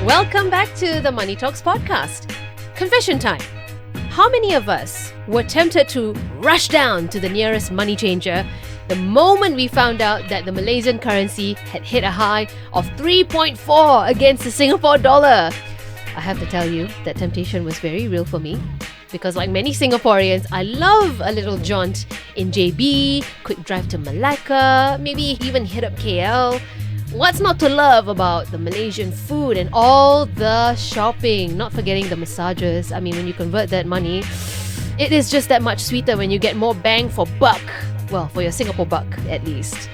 Welcome back to the Money Talks podcast. Confession time. How many of us were tempted to rush down to the nearest money changer the moment we found out that the Malaysian currency had hit a high of 3.4 against the Singapore dollar? I have to tell you, that temptation was very real for me. Because like many Singaporeans, I love a little jaunt in JB, quick drive to Malacca, maybe even hit up KL. What's not to love about the Malaysian food and all the shopping? Not forgetting the massages. I mean, when you convert that money, it is just that much sweeter when you get more bang for buck. Well, for your Singapore buck, at least.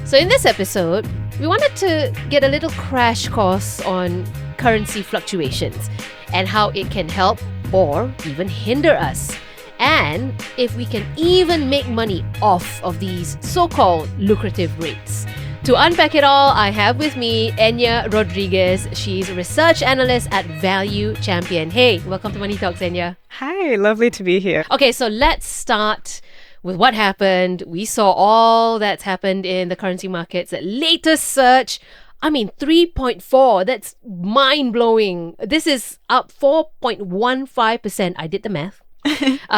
So in this episode, we wanted to get a little crash course on currency fluctuations and how it can help or even hinder us. And if we can even make money off of these so-called lucrative rates. To unpack it all, I have with me Enya Rodrigues. She's a research analyst at ValueChampion. Hey, welcome to Money Talks, Enya. Hi, lovely to be here. Okay, so let's start with what happened. We saw all that's happened in the currency markets. That latest surge, 3.4. That's mind-blowing. This is up 4.15%. I did the math.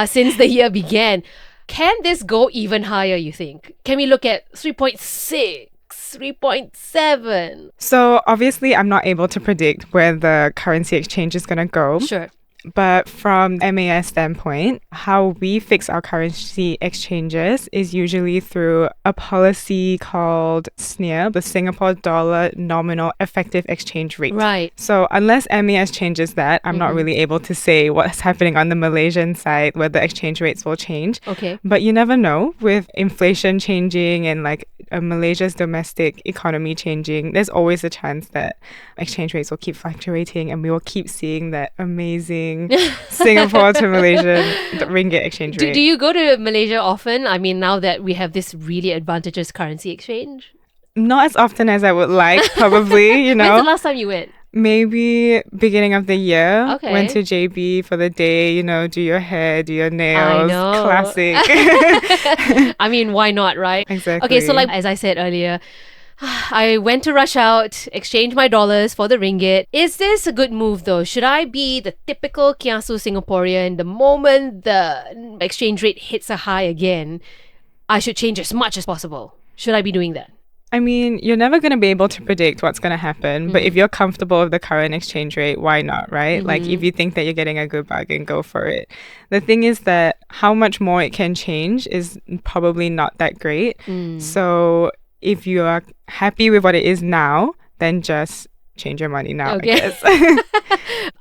Since the year began. Can this go even higher, you think? Can we look at 3.6? 3.7. So obviously I'm not able to predict where the currency exchange is going to go. Sure. But from MAS standpoint, how we fix our currency exchanges is usually through a policy called SNER, the Singapore Dollar Nominal Effective Exchange Rate. Right. So unless MAS changes that, I'm not really able to say what's happening on the Malaysian side, where the exchange rates will change. Okay. But you never know, with inflation changing and Malaysia's domestic economy changing, there's always a chance that exchange rates will keep fluctuating and we will keep seeing that amazing Singapore to Malaysian ringgit exchange rate. Do you go to Malaysia often? I mean, now that we have this really advantageous currency exchange? Not as often as I would like, probably, When's the last time you went? Maybe beginning of the year. Okay. Went to JB for the day, do your hair, do your nails. I know. Classic. I mean, why not, right? Exactly. Okay, so as I said earlier, I went to rush out, exchange my dollars for the ringgit. Is this a good move though? Should I be the typical kiasu Singaporean? The moment the exchange rate hits a high again, I should change as much as possible. Should I be doing that? I mean, you're never going to be able to predict what's going to happen, but if you're comfortable with the current exchange rate, why not, right? If you think that you're getting a good bargain, go for it. The thing is that how much more it can change is probably not that great. So if you are happy with what it is now, then just change your money now, Okay. I guess.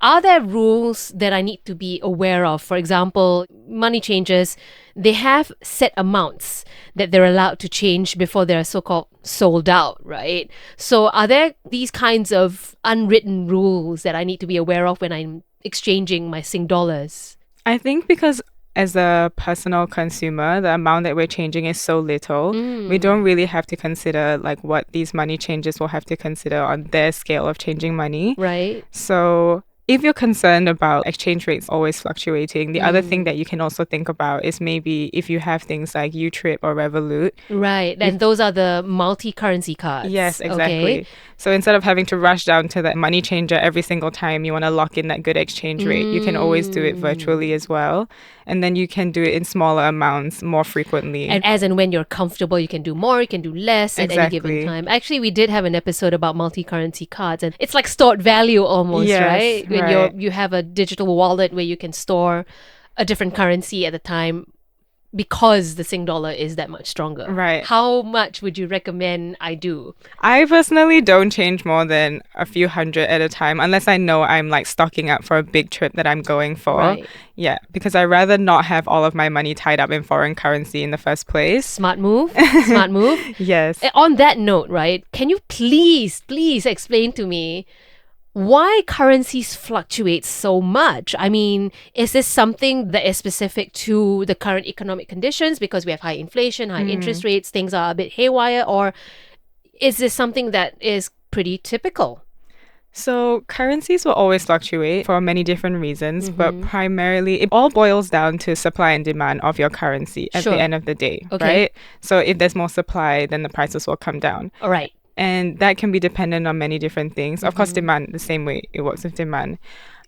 Are there rules that I need to be aware of? For example, money changers, they have set amounts that they're allowed to change before they're so-called sold out, right? So are there these kinds of unwritten rules that I need to be aware of when I'm exchanging my Singdollars? I think because as a personal consumer, the amount that we're changing is so little. We don't really have to consider what these money changes will have to consider on their scale of changing money. Right. So if you're concerned about exchange rates always fluctuating, the other thing that you can also think about is maybe if you have things like Utrip or Revolut. Right. And those are the multi-currency cards. Yes, exactly. Okay. So instead of having to rush down to that money changer every single time you want to lock in that good exchange rate, you can always do it virtually as well. And then you can do it in smaller amounts more frequently. And as and when you're comfortable, you can do more, you can do less at any given Exactly. time. Actually, we did have an episode about multi-currency cards, and it's like stored value almost, Yes, right? When right. you have a digital wallet where you can store a different currency at the time because the Singdollar is that much stronger. Right. How much would you recommend I do? I personally don't change more than a few hundred at a time unless I know I'm stocking up for a big trip that I'm going for. Right. Yeah, because I'd rather not have all of my money tied up in foreign currency in the first place. Smart move. Smart move. Yes. On that note, right, can you please explain to me why currencies fluctuate so much? I mean, is this something that is specific to the current economic conditions because we have high inflation, high interest rates, things are a bit haywire, or is this something that is pretty typical? So currencies will always fluctuate for many different reasons, but primarily it all boils down to supply and demand of your currency at Sure. the end of the day, Okay. right? So if there's more supply, then the prices will come down. All right. And that can be dependent on many different things. Of course, demand, the same way it works with demand.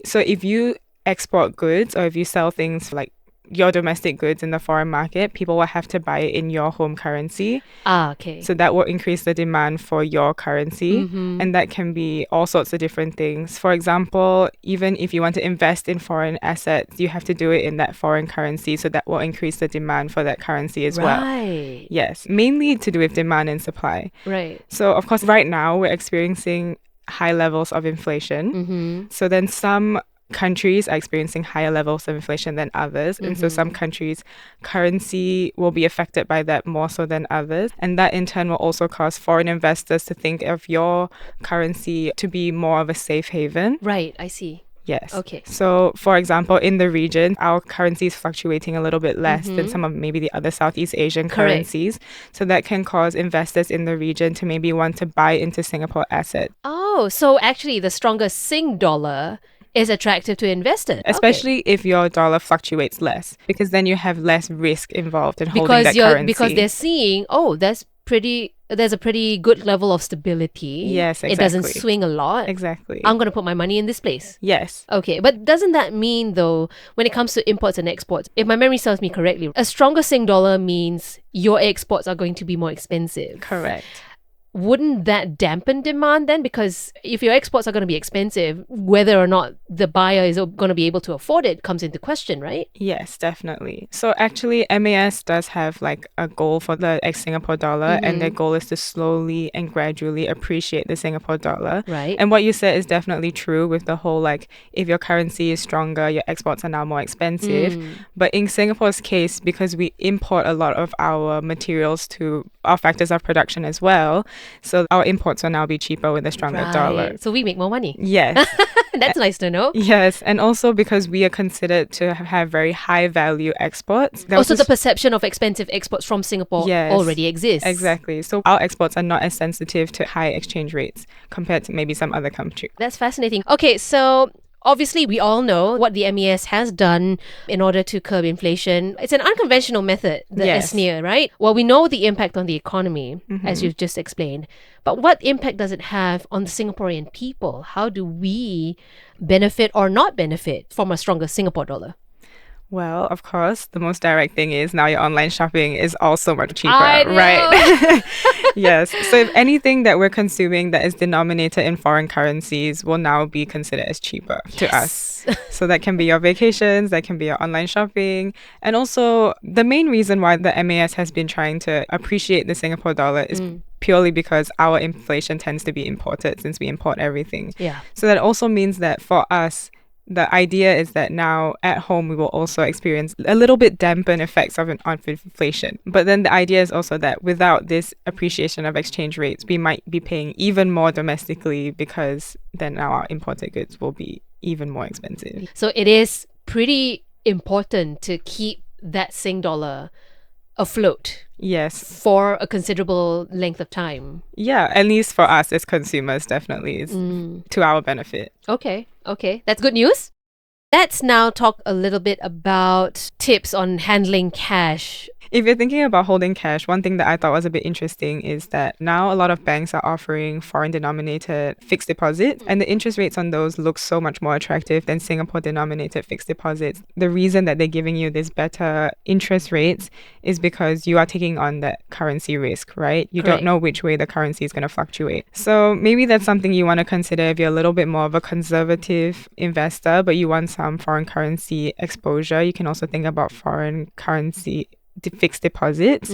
So if you export goods or if you sell things like your domestic goods in the foreign market, people will have to buy it in your home currency. Okay. So that will increase the demand for your currency. And that can be all sorts of different things. For example, even if you want to invest in foreign assets, you have to do it in that foreign currency. So that will increase the demand for that currency as well. Right. Yes, mainly to do with demand and supply. Right. So of course, right now we're experiencing high levels of inflation. So then some countries are experiencing higher levels of inflation than others. And so some countries' currency will be affected by that more so than others. And that in turn will also cause foreign investors to think of your currency to be more of a safe haven. Right. I see. Yes. Okay. So, for example, in the region, our currency is fluctuating a little bit less than some of maybe the other Southeast Asian currencies. So that can cause investors in the region to maybe want to buy into Singapore assets. Oh, so actually the stronger Singdollar is attractive to investors. Especially if your dollar fluctuates less, because then you have less risk involved in holding that currency. Because they're seeing, there's a pretty good level of stability. Yes, exactly. It doesn't swing a lot. Exactly. I'm going to put my money in this place. Yes. Okay, but doesn't that mean though, when it comes to imports and exports, if my memory serves me correctly, a stronger Sing dollar means your exports are going to be more expensive. Correct. Wouldn't that dampen demand then? Because if your exports are going to be expensive, whether or not the buyer is going to be able to afford it comes into question, right? Yes, definitely. So actually, MAS does have like a goal for the ex-Singapore dollar, and their goal is to slowly and gradually appreciate the Singapore dollar. Right. And what you said is definitely true with the whole like, if your currency is stronger, your exports are now more expensive. But in Singapore's case, because we import a lot of our materials to our factors of production as well, so our imports will now be cheaper with a stronger dollar. So we make more money. Yes. That's nice to know. Yes, and also because we are considered to have very high value exports. Also, the perception of expensive exports from Singapore already exists. Exactly. So our exports are not as sensitive to high exchange rates compared to maybe some other countries. That's fascinating. Okay, so obviously, we all know what the MES has done in order to curb inflation. It's an unconventional method, the SNEER, right? Well, we know the impact on the economy, as you've just explained. But what impact does it have on the Singaporean people? How do we benefit or not benefit from a stronger Singapore dollar? Well, of course, the most direct thing is now your online shopping is also much cheaper, I know. right? Yes. So if anything that we're consuming that is denominated in foreign currencies will now be considered as cheaper to us. So that can be your vacations, that can be your online shopping. And also the main reason why the MAS has been trying to appreciate the Singapore dollar is purely because our inflation tends to be imported since we import everything. Yeah. So that also means that for us, the idea is that now at home we will also experience a little bit dampened effects of inflation. But then the idea is also that without this appreciation of exchange rates, we might be paying even more domestically because then now our imported goods will be even more expensive. So it is pretty important to keep that Sing dollar afloat. Yes. For a considerable length of time. Yeah, at least for us as consumers, definitely is to our benefit. Okay. That's good news. Let's now talk a little bit about tips on handling cash. If you're thinking about holding cash, one thing that I thought was a bit interesting is that now a lot of banks are offering foreign denominated fixed deposits, and the interest rates on those look so much more attractive than Singapore denominated fixed deposits. The reason that they're giving you this better interest rates is because you are taking on that currency risk, right? You don't know which way the currency is going to fluctuate. So maybe that's something you want to consider if you're a little bit more of a conservative investor, but you want some foreign currency exposure. You can also think about foreign currency fixed deposits.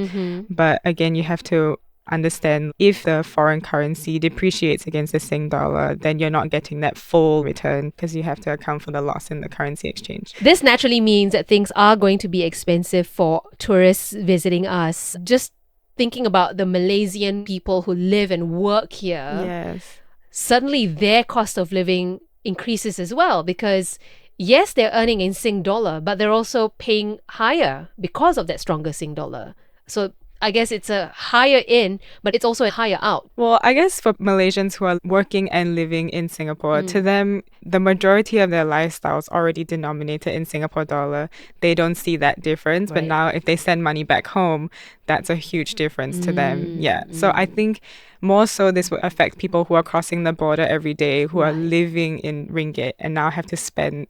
But again, you have to understand if the foreign currency depreciates against the Sing dollar, then you're not getting that full return because you have to account for the loss in the currency exchange. This naturally means that things are going to be expensive for tourists visiting us. Just thinking about the Malaysian people who live and work here, Yes. Suddenly their cost of living increases as well because yes, they're earning in Sing dollar, but they're also paying higher because of that stronger Sing dollar. So I guess it's a higher in, but it's also a higher out. Well, I guess for Malaysians who are working and living in Singapore, to them, the majority of their lifestyle is already denominated in Singapore dollar. They don't see that difference. But now if they send money back home, that's a huge difference to them. Yeah. So I think More so, this would affect people who are crossing the border every day, who are Right. living in ringgit and now have to spend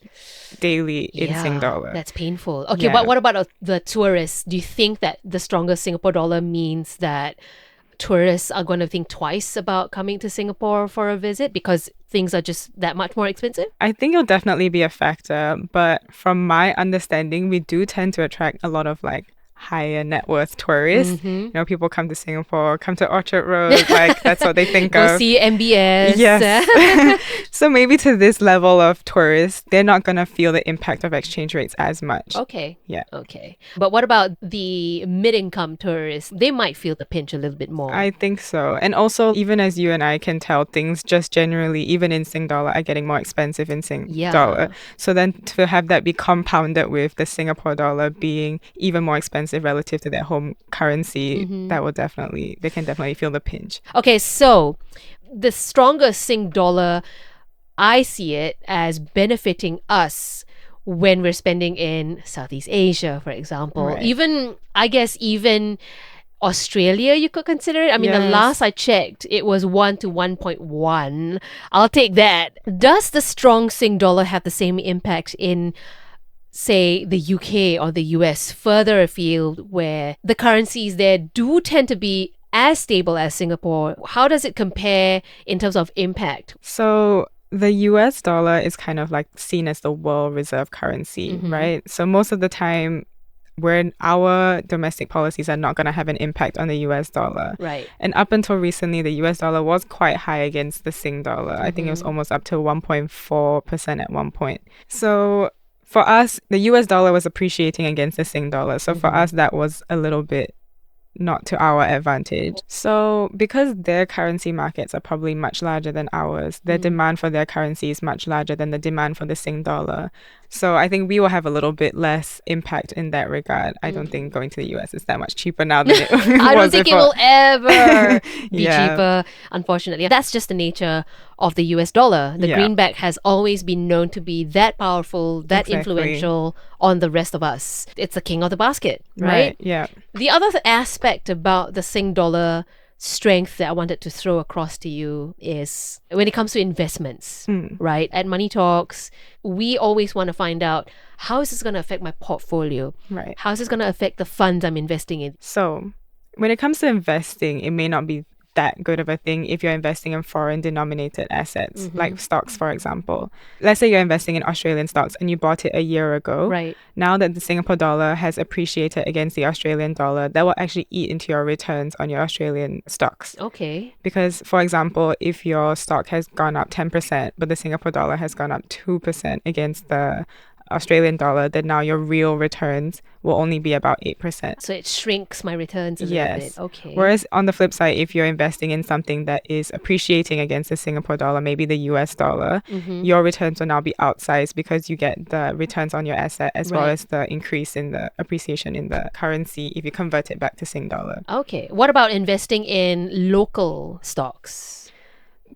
daily in Singdollar. That's painful. Okay, Yeah. but what about the tourists? Do you think that the stronger Singapore dollar means that tourists are going to think twice about coming to Singapore for a visit because things are just that much more expensive? I think it'll definitely be a factor, but from my understanding, we do tend to attract a lot of like higher net worth tourists. Mm-hmm. You know, people come to Singapore, come to Orchard Road, like that's what they think Go of. see MBS. Yes. So maybe to this level of tourists, they're not going to feel the impact of exchange rates as much. Okay. Yeah. Okay. But what about the mid-income tourists? They might feel the pinch a little bit more. I think so. And also, even as you and I can tell, things just generally, even in Singdollar, are getting more expensive in Singdollar. Yeah. So then to have that be compounded with the Singapore dollar being even more expensive relative to their home currency, they can definitely feel the pinch. Okay, so the stronger Sing dollar, I see it as benefiting us when we're spending in Southeast Asia, for example. Right. Even Australia, you could consider it. I mean, the Yes. last I checked, it was 1 to 1.1. I'll take that. Does the strong Sing dollar have the same impact in, say, the UK or the US, further afield, where the currencies there do tend to be as stable as Singapore? How does it compare in terms of impact? So the US dollar is kind of like seen as the world reserve currency, right? So most of the time, our domestic policies are not going to have an impact on the US dollar. Right. And up until recently, the US dollar was quite high against the Sing dollar. I think it was almost up to 1.4% at one point. So for us, the US dollar was appreciating against the Sing dollar. So for us, that was a little bit not to our advantage. So because their currency markets are probably much larger than ours, their demand for their currency is much larger than the demand for the Sing dollar. So I think we will have a little bit less impact in that regard. I don't think going to the US is that much cheaper now than it was I don't think it will ever be Yeah. cheaper, unfortunately. That's just the nature of the US dollar. The Yeah. greenback has always been known to be that powerful, that Exactly. influential on the rest of us. It's the king of the basket, right? Yeah. The other aspect about the Sing dollar strength that I wanted to throw across to you is when it comes to investments, right? At Money Talks, we always want to find out, how is this going to affect my portfolio? Right. How is this going to affect the funds I'm investing in? So when it comes to investing, it may not be that good of a thing if you're investing in foreign denominated assets, like stocks, for example. Let's say you're investing in Australian stocks and you bought it a year ago. Right. Now that the Singapore dollar has appreciated against the Australian dollar, that will actually eat into your returns on your Australian stocks. Okay. Because, for example, if your stock has gone up 10%, but the Singapore dollar has gone up 2% against the Australian dollar, then now your real returns will only be about 8%. So it shrinks my returns a little Yes. bit. Okay. Whereas on the flip side, if you're investing in something that is appreciating against the Singapore dollar, maybe the US dollar, your returns will now be outsized because you get the returns on your asset as well Right. as the increase in the appreciation in the currency if you convert it back to Sing dollar. Okay. What about investing in local stocks?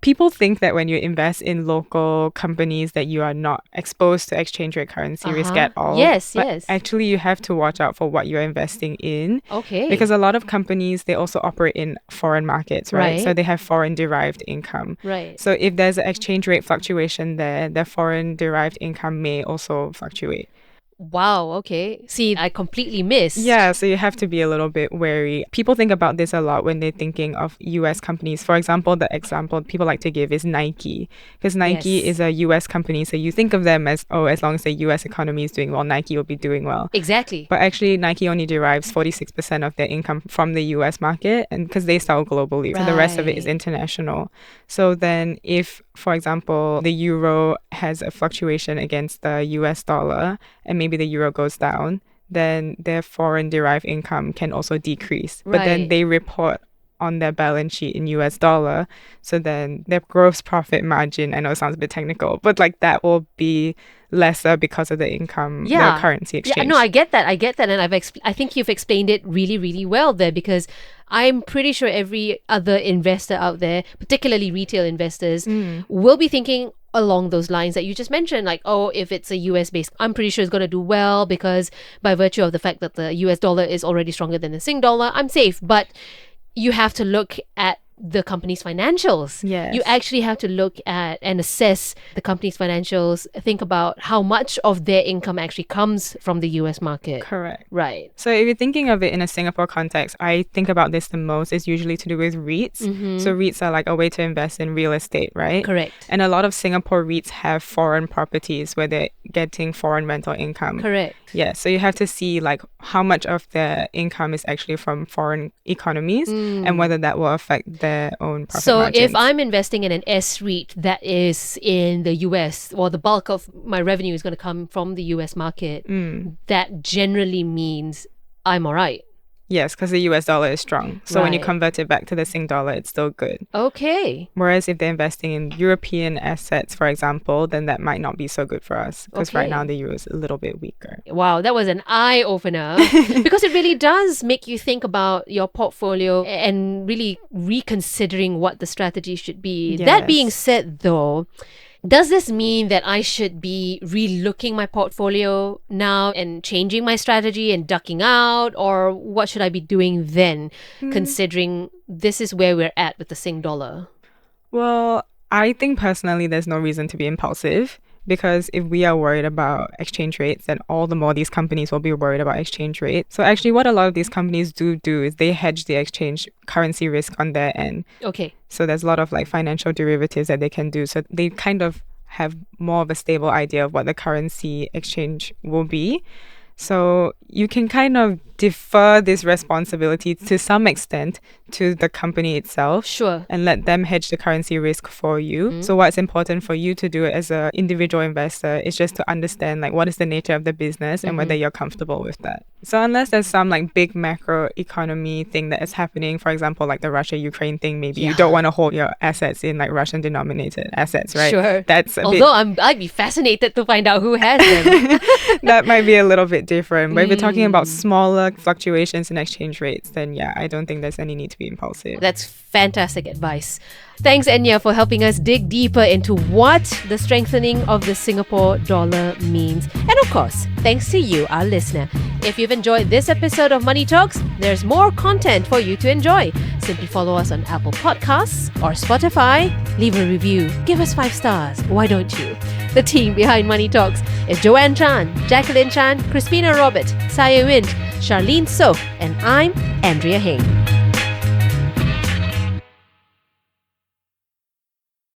People think that when you invest in local companies that you are not exposed to exchange rate currency risk at all. Yes, But yes. actually, you have to watch out for what you're investing in. Okay. Because a lot of companies, they also operate in foreign markets, right? Right. So they have foreign derived income. Right. So if there's an exchange rate fluctuation there, their foreign derived income may also fluctuate. Wow. Okay. See, I completely missed. Yeah, so you have to be a little bit wary. People think about this a lot when they're thinking of US companies. For example, the example people like to give is Nike, because Nike Yes. is a US company. So you think of them as, oh, as long as the US economy is doing well, Nike will be doing well. Exactly. But actually, Nike only derives 46% of their income from the US market, and because they sell globally. So the rest of it is Right. international. So then if, for example, the euro has a fluctuation against the US dollar, and maybe the euro goes down, then their foreign derived income can also decrease. But then Right. they report on their balance sheet in US dollar. So then their gross profit margin, I know it sounds a bit technical, but like that will be lesser because of the income, Yeah. the currency exchange. Yeah, no, I get that. And I think you've explained it really, really well there, because I'm pretty sure every other investor out there, particularly retail investors, will be thinking along those lines that you just mentioned, like, oh, if it's a US based, I'm pretty sure it's going to do well because by virtue of the fact that the US dollar is already stronger than the Sing dollar, I'm safe. But you have to look at the company's financials. Yes. You actually have to look at and assess the company's financials, think about how much of their income actually comes from the US market. Correct. Right. So if you're thinking of it in a Singapore context, I think about this the most is usually to do with REITs. So REITs are like a way to invest in real estate, right? Correct. And a lot of Singapore REITs have foreign properties where they're getting foreign rental income. Correct. Yeah, so you have to see like how much of their income is actually from foreign economies and whether that will affect their own profit So margins. if I'm investing in an S-REIT that is in the US, or the bulk of my revenue is going to come from the US market, that generally means I'm all right. Yes, because the US dollar is strong. So when you Right. convert it back to the Singdollar, it's still good. Okay. Whereas if they're investing in European assets, for example, then that might not be so good for us because right Okay. now the euro is a little bit weaker. Wow, that was an eye-opener because it really does make you think about your portfolio and really reconsidering what the strategy should be. That being Yes. said, though, does this mean that I should be re-looking my portfolio now and changing my strategy and ducking out? Or what should I be doing then, considering this is where we're at with the Sing dollar? Well, I think personally there's no reason to be impulsive because if we are worried about exchange rates, then all the more these companies will be worried about exchange rates. So actually what a lot of these companies do is they hedge the exchange currency risk on their end. Okay. So there's a lot of like financial derivatives that they can do. So they kind of have more of a stable idea of what the currency exchange will be. So you can kind of defer this responsibility to some extent to the company itself. Sure. And let them hedge the currency risk for you. So what's important for you to do as an individual investor is just to understand like what is the nature of the business and whether you're comfortable with that. So unless there's some like big macro economy thing that is happening, for example, like the Russia-Ukraine thing, maybe you don't want to hold your assets in like Russian denominated assets, right? Sure. That's a Although I'd be fascinated to find out who has them. that might be a little bit different. But if you're talking about smaller fluctuations in exchange rates, then yeah, I don't think there's any need to be impulsive. That's fantastic advice. Thanks, Enya, for helping us dig deeper into what the strengthening of the Singapore dollar means. And of course, thanks to you, our listener. If you've enjoyed this episode of Money Talks, there's more content for you to enjoy. Simply follow us on Apple Podcasts or Spotify. Leave a review. Give us 5 stars. Why don't you? The team behind Money Talks is Joanne Chan, Jacqueline Chan, Crispina Robert, Saya Wind, Charlene So, and I'm Andrea Heng.